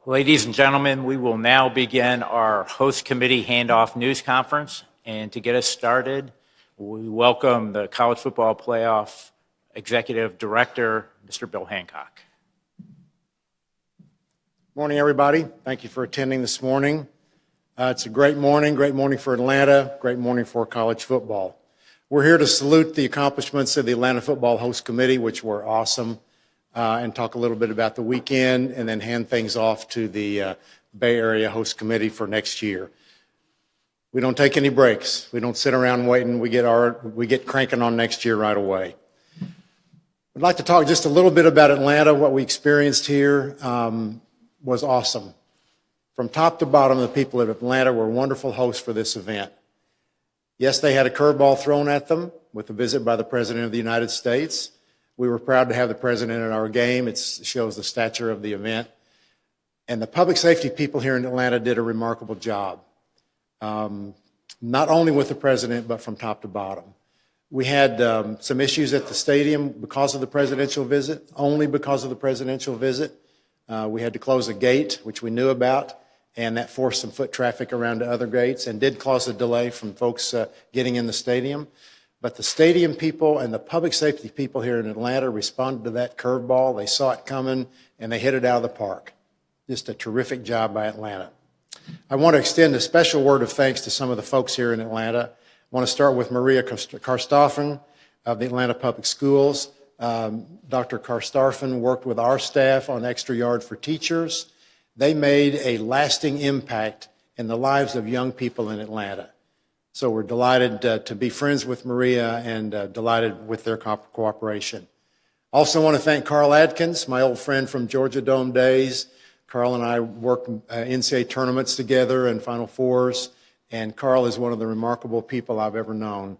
Ladies and gentlemen, we will now begin our host committee handoff news conference. And to get us started, we welcome the College Football Playoff Executive Director, Mr. Bill Hancock. Morning, everybody. Thank you for attending this morning. It's a great morning for Atlanta, great morning for college football. We're here to salute the accomplishments of the Atlanta Football Host Committee, which were awesome. And talk a little bit about the weekend and then hand things off to the Bay Area Host Committee for next year. We don't take any breaks. We don't sit around waiting. We get cranking on next year right away. I'd like to talk just a little bit about Atlanta. What we experienced here was awesome. From top to bottom, the people of Atlanta were wonderful hosts for this event. Yes, they had a curveball thrown at them with a visit by the President of the United States. We were proud to have the president at our game. It shows the stature of the event. And the public safety people here in Atlanta did a remarkable job, not only with the president, but from top to bottom. We had some issues at the stadium because of the presidential visit, only because of the presidential visit. We had to close a gate, which we knew about, and that forced some foot traffic around to other gates and did cause a delay from folks getting in the stadium. But the stadium people and the public safety people here in Atlanta responded to that curveball. They saw it coming, and they hit it out of the park. Just a terrific job by Atlanta. I want to extend a special word of thanks to some of the folks here in Atlanta. I want to start with Maria Karstoffen of the Atlanta Public Schools. Dr. Karstoffen worked with our staff on Extra Yard for Teachers. They made a lasting impact in the lives of young people in Atlanta. So we're delighted to be friends with Maria and delighted with their cooperation. Also want to thank Carl Adkins, my old friend from Georgia Dome days. Carl and I worked NCAA tournaments together and Final Fours, and Carl is one of the remarkable people I've ever known.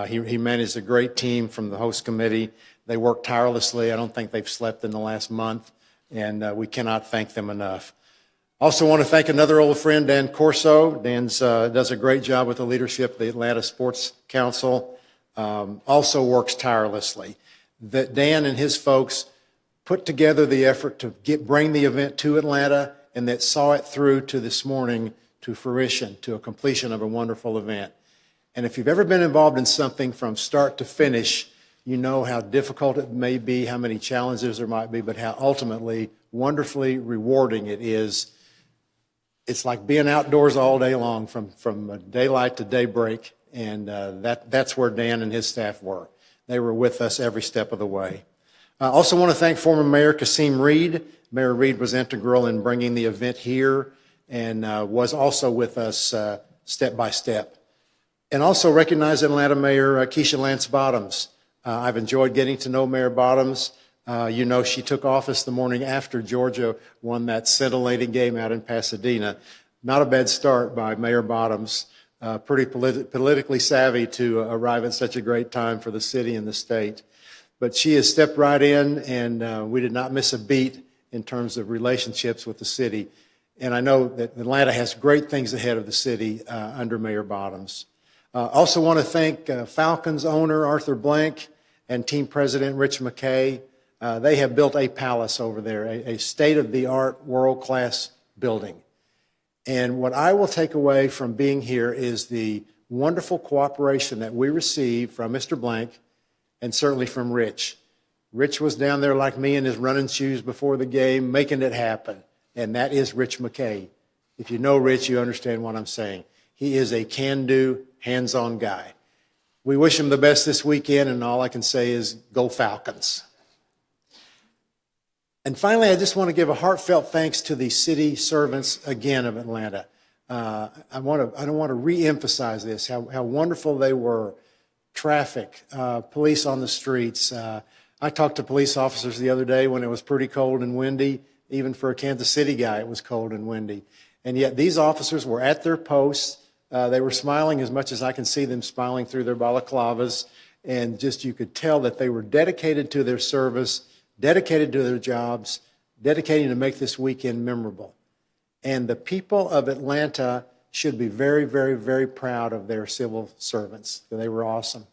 He managed a great team from the host committee. They worked tirelessly. I don't think they've slept in the last month, and we cannot thank them enough. Also want to thank another old friend, Dan Corso. Dan does a great job with the leadership of the Atlanta Sports Council, also works tirelessly. That Dan and his folks put together the effort to bring the event to Atlanta and that saw it through to this morning to fruition, to a completion of a wonderful event. And if you've ever been involved in something from start to finish, you know how difficult it may be, how many challenges there might be, but how ultimately wonderfully rewarding it is. It's like being outdoors all day long from daylight to daybreak, and that's where Dan and his staff were. They were with us every step of the way. I also want to thank former Mayor Kasim Reed. Mayor Reed was integral in bringing the event here and was also with us step by step. And also recognize Atlanta Mayor Keisha Lance Bottoms. I've enjoyed getting to know Mayor Bottoms. You know, she took office the morning after Georgia won that scintillating game out in Pasadena. Not a bad start by Mayor Bottoms. Pretty politically savvy to arrive at such a great time for the city and the state. But she has stepped right in, and we did not miss a beat in terms of relationships with the city. And I know that Atlanta has great things ahead of the city under Mayor Bottoms. Also want to thank Falcons owner Arthur Blank and team president Rich McKay. They have built a palace over there, a state-of-the-art, world-class building. And what I will take away from being here is the wonderful cooperation that we received from Mr. Blank and certainly from Rich. Rich was down there like me in his running shoes before the game, making it happen. And that is Rich McKay. If you know Rich, you understand what I'm saying. He is a can-do, hands-on guy. We wish him the best this weekend, and all I can say is go Falcons. And finally, I just want to give a heartfelt thanks to the city servants again of Atlanta. I don't want to re-emphasize this, how wonderful they were. Traffic, police on the streets. I talked to police officers the other day when it was pretty cold and windy. Even for a Kansas City guy, it was cold and windy. And yet these officers were at their posts. They were smiling as much as I can see them smiling through their balaclavas, and just you could tell that they were dedicated to their service, dedicated to their jobs, dedicating to make this weekend memorable. And the people of Atlanta should be very, very, very proud of their civil servants. They were awesome.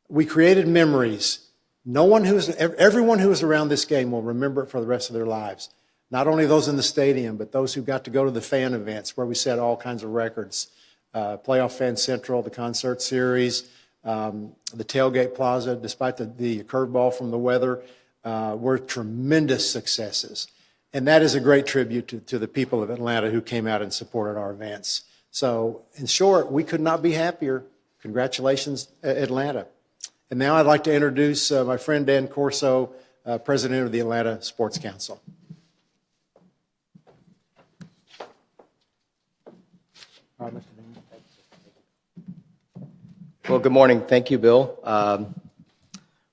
We created memories. Everyone who was around this game will remember it for the rest of their lives. Not only those in the stadium, but those who got to go to the fan events where we set all kinds of records. Playoff Fan Central, the concert series, the Tailgate Plaza, despite the curveball from the weather, were tremendous successes. And that is a great tribute to the people of Atlanta who came out and supported our events. So, in short, we could not be happier. Congratulations, Atlanta. And now I'd like to introduce my friend Dan Corso, President of the Atlanta Sports Council. Well, good morning. Thank you, Bill.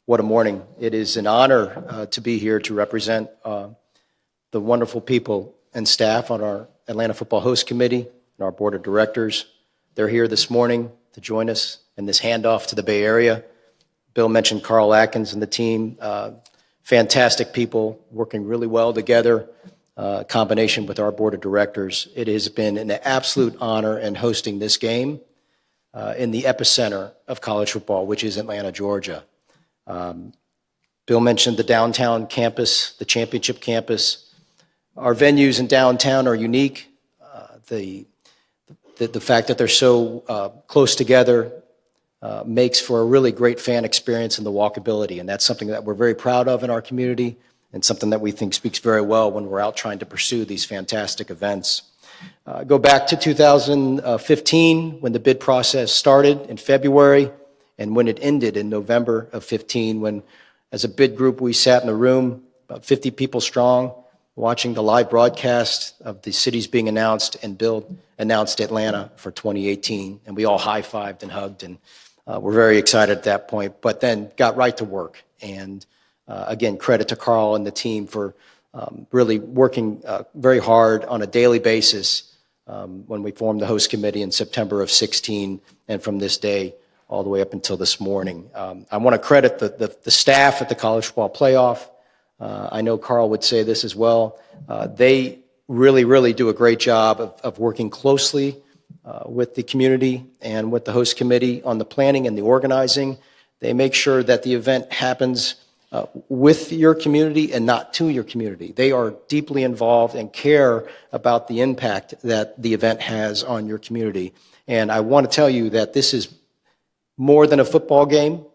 What a morning. It is an honor to be here to represent the wonderful people and staff on our Atlanta Football Host Committee and our Board of Directors. They're here this morning to join us in this handoff to the Bay Area. Bill mentioned Carl Atkins and the team. Fantastic people working really well together, combination with our Board of Directors. It has been an absolute honor in hosting this game in the epicenter of college football, which is Atlanta, Georgia. Bill mentioned the downtown campus, the championship campus. Our venues in downtown are unique. The fact that they're so close together makes for a really great fan experience in the walkability, and that's something that we're very proud of in our community and something that we think speaks very well when we're out trying to pursue these fantastic events. Go back to 2015 when the bid process started in February and when it ended in November of 15 when, as a bid group, we sat in a room, about 50 people strong, watching the live broadcast of the cities being announced, and Bill announced Atlanta for 2018, and we all high-fived and hugged, and we're very excited at that point, but then got right to work. And again, credit to Carl and the team for really working very hard on a daily basis when we formed the host committee in September of 16, and from this day all the way up until this morning. I want to credit the staff at the College Football Playoff. I know Carl would say this as well. They really do a great job of working closely with the community and with the host committee on the planning and the organizing. They make sure that the event happens with your community and not to your community. They are deeply involved and care about the impact that the event has on your community. And I want to tell you that this is more than a football game.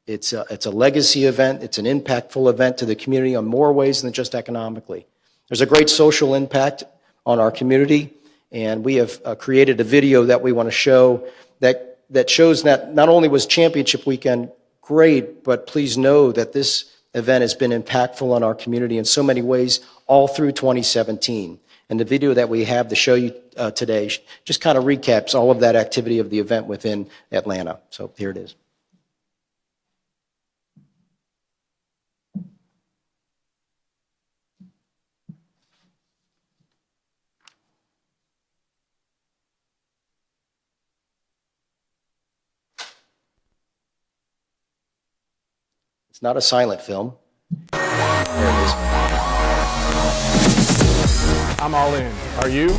It's a legacy event. It's an impactful event to the community on more ways than just economically. There's a great social impact on our community, and we have created a video that we want to show that shows that not only was championship weekend great, but please know that this event has been impactful on our community in so many ways all through 2017. And the video that we have to show you today just kind of recaps all of that activity of the event within Atlanta. So here it is. It's not a silent film. There it is. I'm all in. Are you?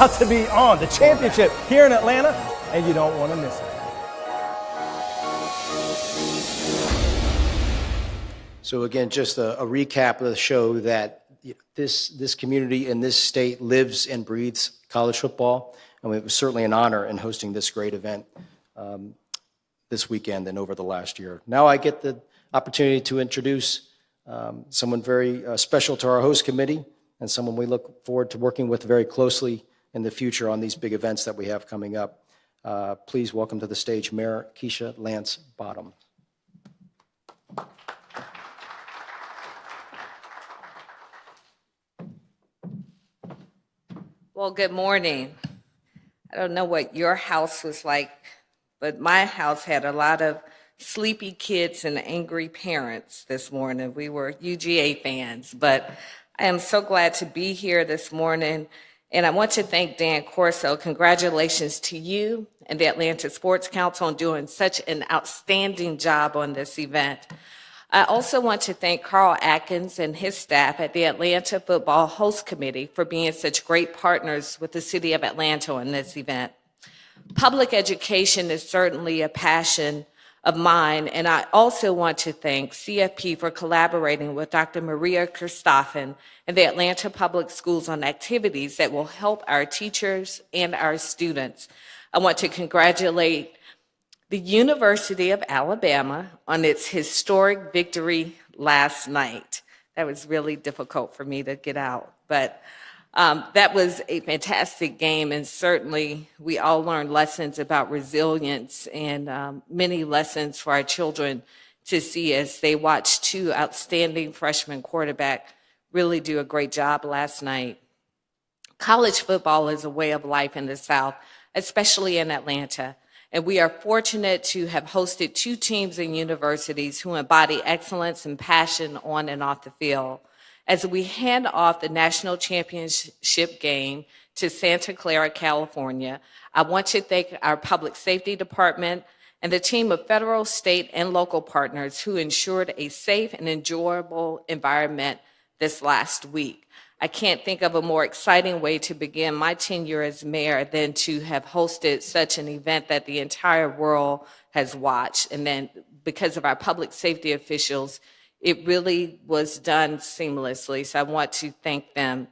about to be on. The championship here in Atlanta, and you don't want to miss it. So again, just a recap of the show that this community and this state lives and breathes college football, and it was certainly an honor in hosting this great event this weekend and over the last year. Now I get the opportunity to introduce someone very special to our host committee and someone we look forward to working with very closely in the future on these big events that we have coming up. Please welcome to the stage Mayor Keisha Lance Bottoms. Well, good morning. I don't know what your house was like, but my house had a lot of sleepy kids and angry parents this morning. We were UGA fans, but I am so glad to be here this morning. And I want to thank Dan Corso. Congratulations to you and the Atlanta Sports Council on doing such an outstanding job on this event. I also want to thank Carl Atkins and his staff at the Atlanta Football Host Committee for being such great partners with the City of Atlanta on this event. Public education is certainly a passion of mine, and I also want to thank CFP for collaborating with Dr. Maria Christoffen and the Atlanta Public Schools on activities that will help our teachers and our students. I want to congratulate the University of Alabama on its historic victory last night. That was really difficult for me to get out, but that was a fantastic game, and certainly we all learned lessons about resilience and many lessons for our children to see as they watched two outstanding freshman quarterbacks really do a great job last night. College football is a way of life in the South, especially in Atlanta. And we are fortunate to have hosted two teams and universities who embody excellence and passion on and off the field. As we hand off the national championship game to Santa Clara, California, I want to thank our public safety department and the team of federal, state, and local partners who ensured a safe and enjoyable environment this last week. I can't think of a more exciting way to begin my tenure as mayor than to have hosted such an event that the entire world has watched. And then because of our public safety officials, it really was done seamlessly. So I want to thank them.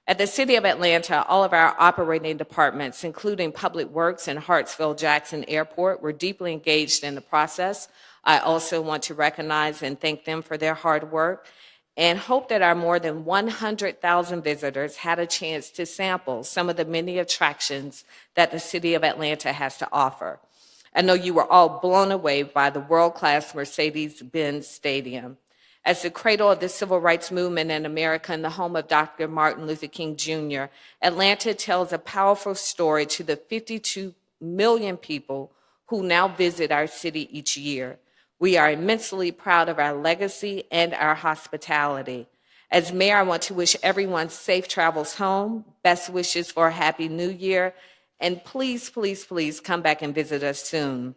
At the City of Atlanta, all of our operating departments, including Public Works and Hartsfield-Jackson Airport, were deeply engaged in the process. I also want to recognize and thank them for their hard work, and hope that our more than 100,000 visitors had a chance to sample some of the many attractions that the City of Atlanta has to offer. I know you were all blown away by the world-class Mercedes-Benz Stadium. As the cradle of the civil rights movement in America and the home of Dr. Martin Luther King Jr., Atlanta tells a powerful story to the 52 million people who now visit our city each year. We are immensely proud of our legacy and our hospitality. As mayor, I want to wish everyone safe travels home, best wishes for a happy new year, and please, please, please come back and visit us soon.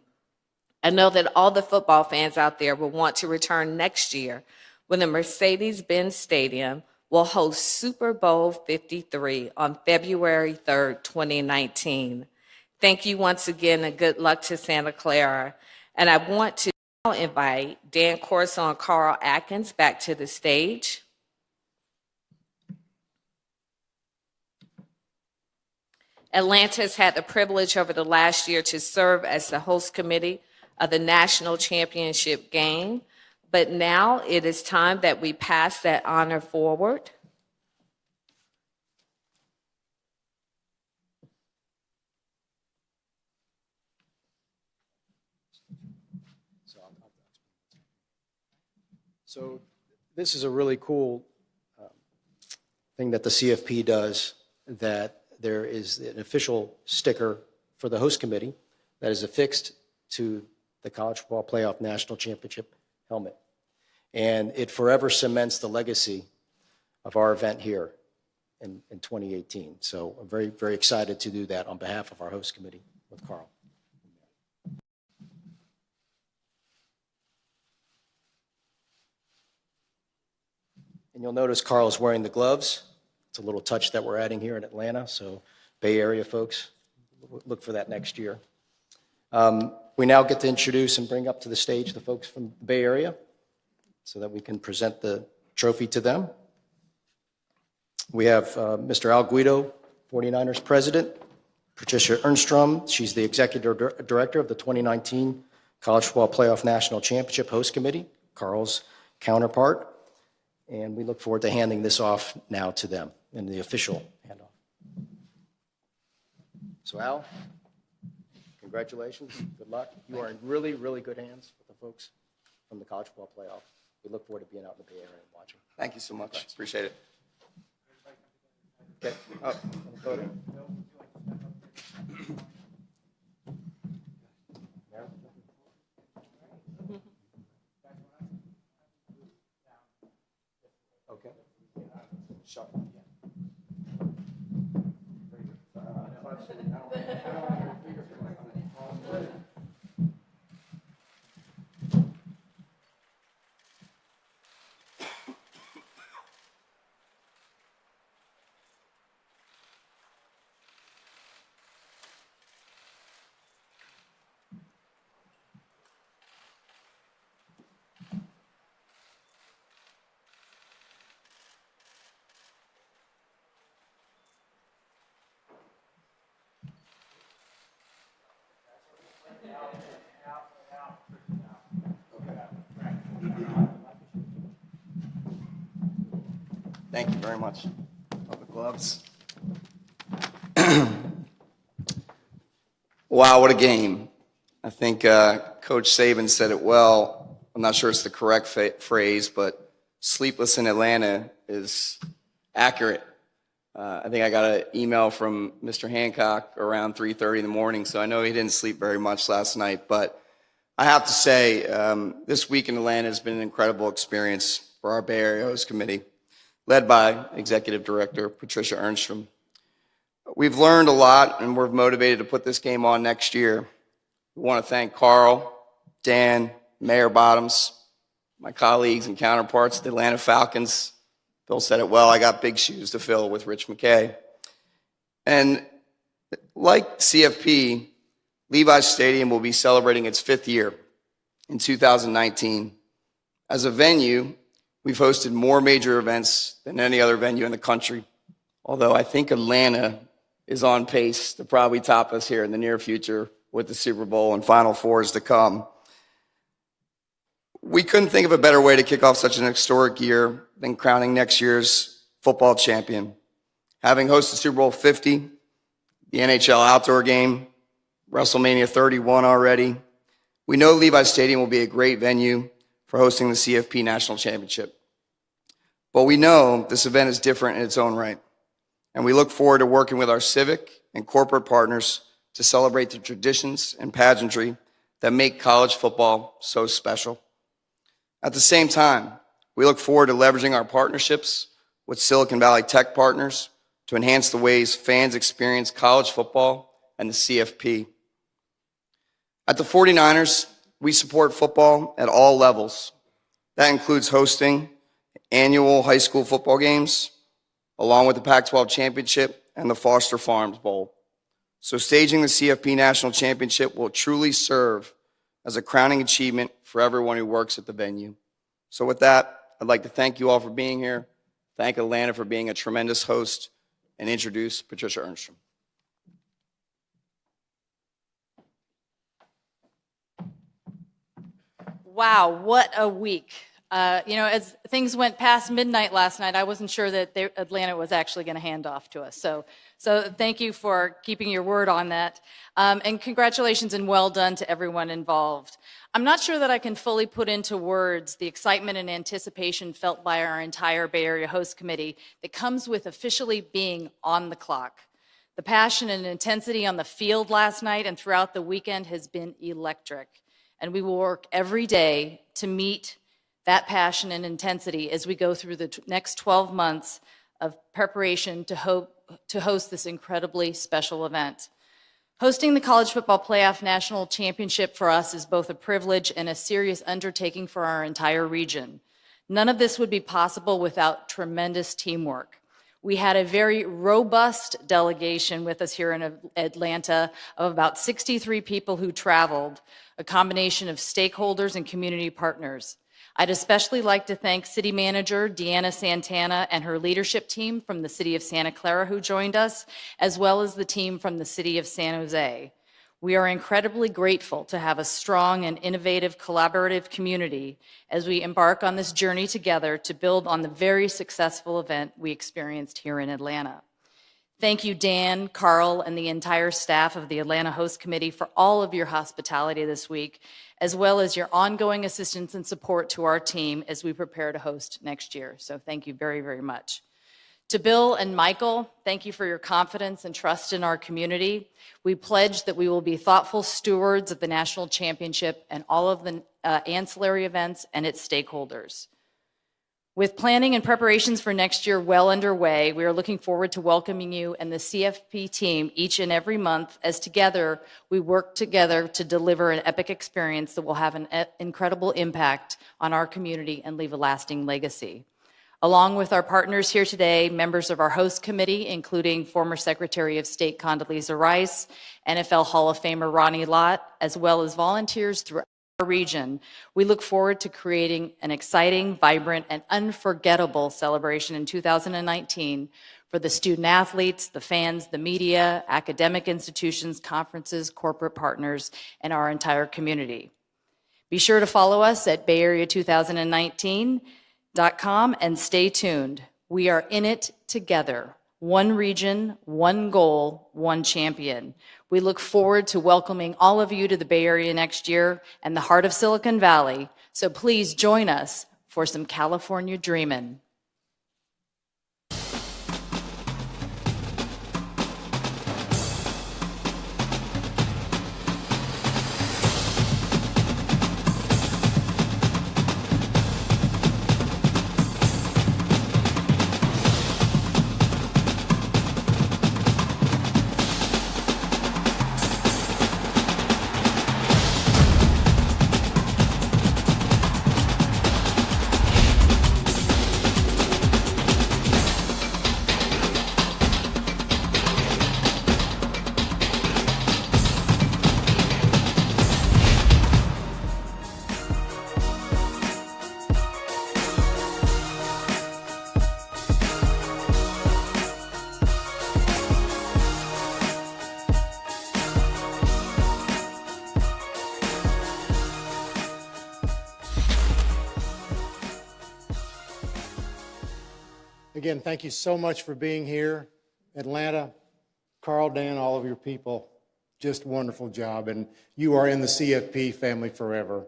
I know that all the football fans out there will want to return next year when the Mercedes-Benz Stadium will host Super Bowl 53 on February 3rd, 2019. Thank you once again, and good luck to Santa Clara. And I want to now invite Dan Corso and Carl Atkins back to the stage. Atlanta has had the privilege over the last year to serve as the host committee of the national championship game, but now it is time that we pass that honor forward. So this is a really cool thing that the CFP does, that there is an official sticker for the host committee that is affixed to the College Football Playoff National Championship helmet. And it forever cements the legacy of our event here in 2018. So I'm very, very excited to do that on behalf of our host committee with Carl. And you'll notice Carl is wearing the gloves. It's a little touch that we're adding here in Atlanta. So Bay Area folks. Look for that next year. We now get to introduce and bring up to the stage the folks from the Bay Area so that we can present the trophy to them. We have Mr. Al Guido, 49ers president, Patricia Ernstrom, she's the executive director of the 2019 College Football Playoff National Championship Host Committee, Carl's counterpart, and we look forward to handing this off now to them in the official handoff. So Al, congratulations, good luck. You are in really, really good hands with the folks from the College Football Playoff. We look forward to being out in the Bay Area and watching. Thank you so much. Appreciate it. Okay. Oh, photo. Okay. Shuffle. Thank you very much. All the gloves. Wow, what a game. I think Coach Saban said it well. I'm not sure it's the correct phrase, but sleepless in Atlanta is accurate. I think I got an email from Mr. Hancock around 3:30 in the morning, so I know he didn't sleep very much last night. But I have to say, this week in Atlanta has been an incredible experience for our Bay Area Host Committee, led by Executive Director Patricia Ernstrom. We've learned a lot, and we're motivated to put this game on next year. We want to thank Carl, Dan, Mayor Bottoms, my colleagues and counterparts at the Atlanta Falcons. Bill said it well, I got big shoes to fill with Rich McKay. And like CFP, Levi's Stadium will be celebrating its 5th year in 2019. As a venue, we've hosted more major events than any other venue in the country, although I think Atlanta is on pace to probably top us here in the near future with the Super Bowl and Final Fours to come. We couldn't think of a better way to kick off such an historic year than crowning next year's football champion. Having hosted Super Bowl 50, the NHL outdoor game, WrestleMania 31 already, we know Levi's Stadium will be a great venue for hosting the CFP National Championship. But we know this event is different in its own right, and we look forward to working with our civic and corporate partners to celebrate the traditions and pageantry that make college football so special. At the same time, we look forward to leveraging our partnerships with Silicon Valley tech partners to enhance the ways fans experience college football and the CFP. At the 49ers, we support football at all levels. That includes hosting annual high school football games, along with the Pac-12 Championship and the Foster Farms Bowl. So staging the CFP National Championship will truly serve as a crowning achievement for everyone who works at the venue. So with that, I'd like to thank you all for being here, thank Atlanta for being a tremendous host, and introduce Patricia Ernstrom. Wow, what a week. As things went past midnight last night, I wasn't sure that Atlanta was actually going to hand off to us. So thank you for keeping your word on that. And congratulations and well done to everyone involved. I'm not sure that I can fully put into words the excitement and anticipation felt by our entire Bay Area Host Committee that comes with officially being on the clock. The passion and intensity on the field last night and throughout the weekend has been electric. And we will work every day to meet that passion and intensity as we go through the next 12 months of preparation to host this incredibly special event. Hosting the College Football Playoff National Championship for us is both a privilege and a serious undertaking for our entire region. None of this would be possible without tremendous teamwork. We had a very robust delegation with us here in Atlanta of about 63 people who traveled, a combination of stakeholders and community partners. I'd especially like to thank City Manager Deanna Santana and her leadership team from the City of Santa Clara who joined us, as well as the team from the City of San Jose. We are incredibly grateful to have a strong and innovative collaborative community as we embark on this journey together to build on the very successful event we experienced here in Atlanta. Thank you, Dan, Carl, and the entire staff of the Atlanta Host Committee for all of your hospitality this week, as well as your ongoing assistance and support to our team as we prepare to host next year. So thank you very, very much. To Bill and Michael, thank you for your confidence and trust in our community. We pledge that we will be thoughtful stewards of the national championship and all of the ancillary events and its stakeholders. With planning and preparations for next year well underway, we are looking forward to welcoming you and the CFP team each and every month as together we work together to deliver an epic experience that will have an incredible impact on our community and leave a lasting legacy. Along with our partners here today, members of our host committee, including former Secretary of State Condoleezza Rice, NFL Hall of Famer Ronnie Lott, as well as volunteers throughout our region, we look forward to creating an exciting, vibrant, and unforgettable celebration in 2019 for the student athletes, the fans, the media, academic institutions, conferences, corporate partners, and our entire community. Be sure to follow us at BayArea2019.com and stay tuned. We are in it together. One region, one goal, one champion. We look forward to welcoming all of you to the Bay Area next year and the heart of Silicon Valley. So please join us for some California dreamin'. Again, thank you so much for being here. Atlanta, Carl, Dan, all of your people, just wonderful job. And you are in the CFP family forever.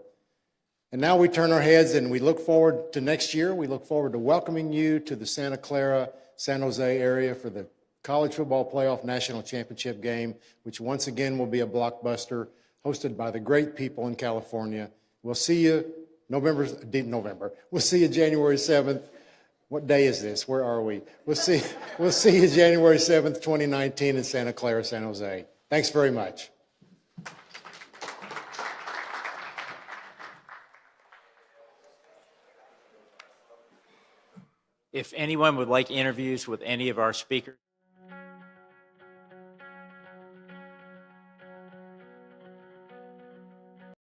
And now we turn our heads and we look forward to next year. We look forward to welcoming you to the Santa Clara, San Jose area for the College Football Playoff National Championship game, which once again will be a blockbuster hosted by the great people in California. We'll see you November. We'll see you January 7th. What day is this? Where are we? We'll see you January 7th, 2019 in Santa Clara, San Jose. Thanks very much. If anyone would like interviews with any of our speakers,